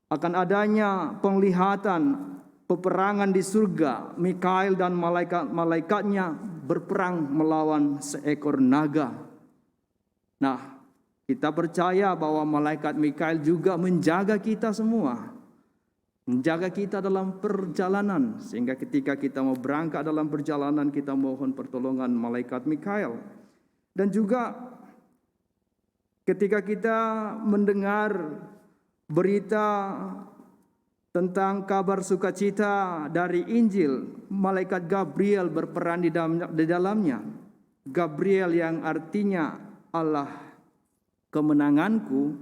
akan adanya penglihatan peperangan di surga. Mikail dan malaikat-malaikatnya berperang melawan seekor naga. Nah, kita percaya bahwa malaikat Mikail juga menjaga kita semua. Menjaga kita dalam perjalanan. Sehingga ketika kita mau berangkat dalam perjalanan, kita mohon pertolongan malaikat Mikail. Dan juga ketika kita mendengar berita tentang kabar sukacita dari Injil, malaikat Gabriel berperan di dalamnya. Gabriel yang artinya Allah kemenanganku,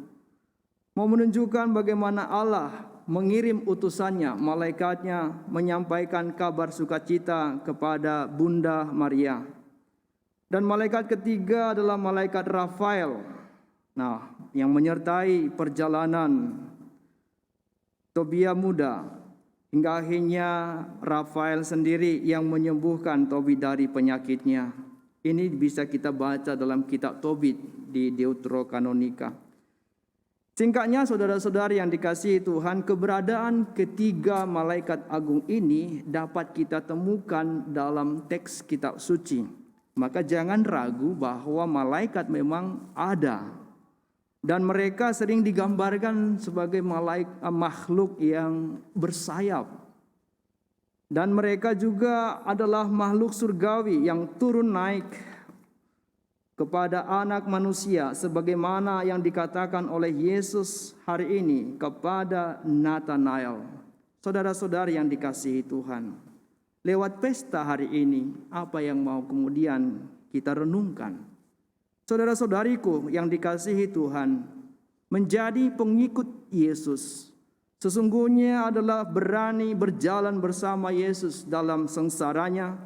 mau menunjukkan bagaimana Allah mengirim utusannya, malaikatnya menyampaikan kabar sukacita kepada Bunda Maria. Dan malaikat ketiga adalah malaikat Rafael. Nah, yang menyertai perjalanan Tobia muda, hingga akhirnya Rafael sendiri yang menyembuhkan Tobit dari penyakitnya. Ini bisa kita baca dalam kitab Tobit di Deuterokanonika. Singkatnya saudara-saudari yang dikasihi Tuhan, keberadaan ketiga malaikat agung ini dapat kita temukan dalam teks kitab suci. Maka jangan ragu bahwa malaikat memang ada. Dan mereka sering digambarkan sebagai makhluk yang bersayap. Dan mereka juga adalah makhluk surgawi yang turun naik kepada anak manusia, sebagaimana yang dikatakan oleh Yesus hari ini kepada Nathanael. Saudara-saudari yang dikasihi Tuhan, lewat pesta hari ini, apa yang mau kemudian kita renungkan? Saudara-saudariku yang dikasihi Tuhan, menjadi pengikut Yesus sesungguhnya adalah berani berjalan bersama Yesus dalam sengsaranya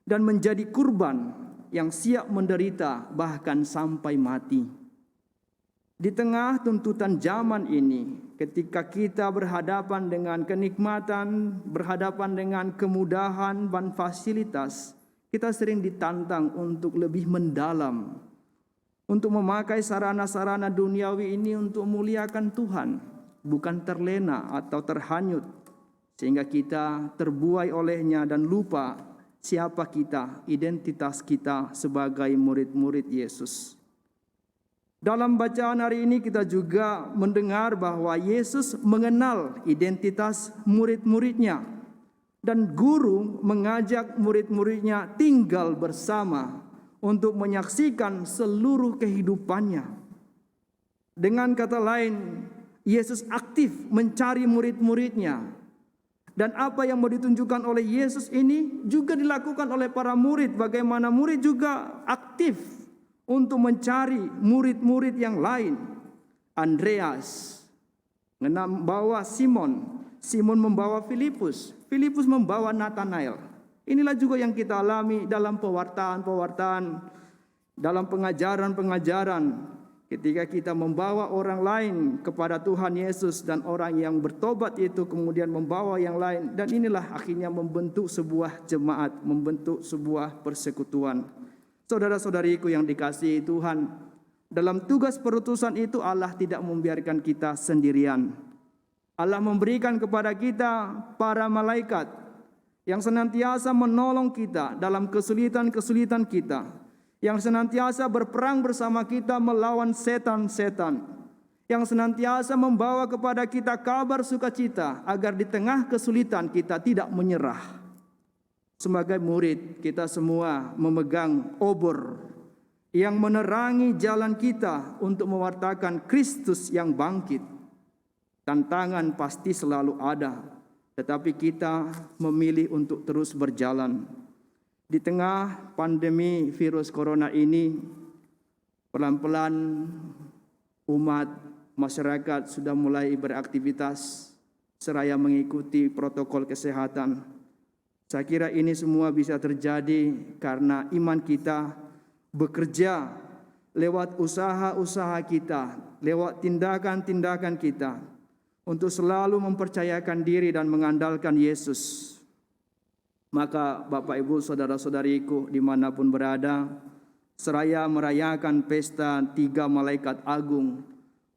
dan menjadi kurban yang siap menderita bahkan sampai mati. Di tengah tuntutan zaman ini, ketika kita berhadapan dengan kenikmatan, berhadapan dengan kemudahan dan fasilitas, kita sering ditantang untuk lebih mendalam, untuk memakai sarana-sarana duniawi ini untuk memuliakan Tuhan, bukan terlena atau terhanyut, sehingga kita terbuai olehnya dan lupa siapa kita, identitas kita sebagai murid-murid Yesus. Dalam bacaan hari ini kita juga mendengar bahwa Yesus mengenal identitas murid-muridnya, dan guru mengajak murid-muridnya tinggal bersama untuk menyaksikan seluruh kehidupannya. Dengan kata lain, Yesus aktif mencari murid-muridnya. Dan apa yang mau ditunjukkan oleh Yesus ini juga dilakukan oleh para murid. Bagaimana murid juga aktif untuk mencari murid-murid yang lain. Andreas membawa Simon, Simon membawa Filipus, Filipus membawa Nathanael. Inilah juga yang kita alami dalam pewartaan-pewartaan, dalam pengajaran-pengajaran. Ketika kita membawa orang lain kepada Tuhan Yesus dan orang yang bertobat itu kemudian membawa yang lain. Dan inilah akhirnya membentuk sebuah jemaat, membentuk sebuah persekutuan. Saudara-saudariku yang dikasihi Tuhan, dalam tugas perutusan itu Allah tidak membiarkan kita sendirian. Allah memberikan kepada kita para malaikat yang senantiasa menolong kita dalam kesulitan-kesulitan kita, yang senantiasa berperang bersama kita melawan setan-setan, yang senantiasa membawa kepada kita kabar sukacita agar di tengah kesulitan kita tidak menyerah. Sebagai murid, kita semua memegang obor yang menerangi jalan kita untuk mewartakan Kristus yang bangkit. Tantangan pasti selalu ada, tetapi kita memilih untuk terus berjalan. Di tengah pandemi virus corona ini, pelan-pelan umat masyarakat sudah mulai beraktivitas seraya mengikuti protokol kesehatan. Saya kira ini semua bisa terjadi karena iman kita bekerja lewat usaha-usaha kita, lewat tindakan-tindakan kita untuk selalu mempercayakan diri dan mengandalkan Yesus. Maka Bapak Ibu saudara-saudariku dimanapun berada, seraya merayakan pesta 3 malaikat agung,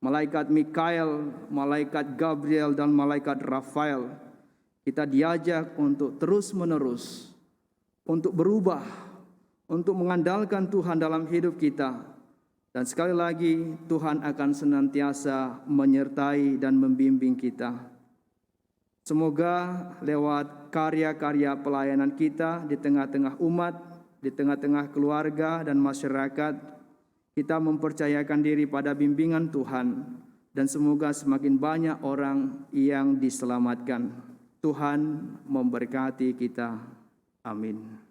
malaikat Mikael, malaikat Gabriel, dan malaikat Rafael. Kita diajak untuk terus-menerus, untuk berubah, untuk mengandalkan Tuhan dalam hidup kita. Dan sekali lagi, Tuhan akan senantiasa menyertai dan membimbing kita. Semoga lewat karya-karya pelayanan kita di tengah-tengah umat, di tengah-tengah keluarga dan masyarakat, kita mempercayakan diri pada bimbingan Tuhan, dan semoga semakin banyak orang yang diselamatkan. Tuhan memberkati kita. Amin.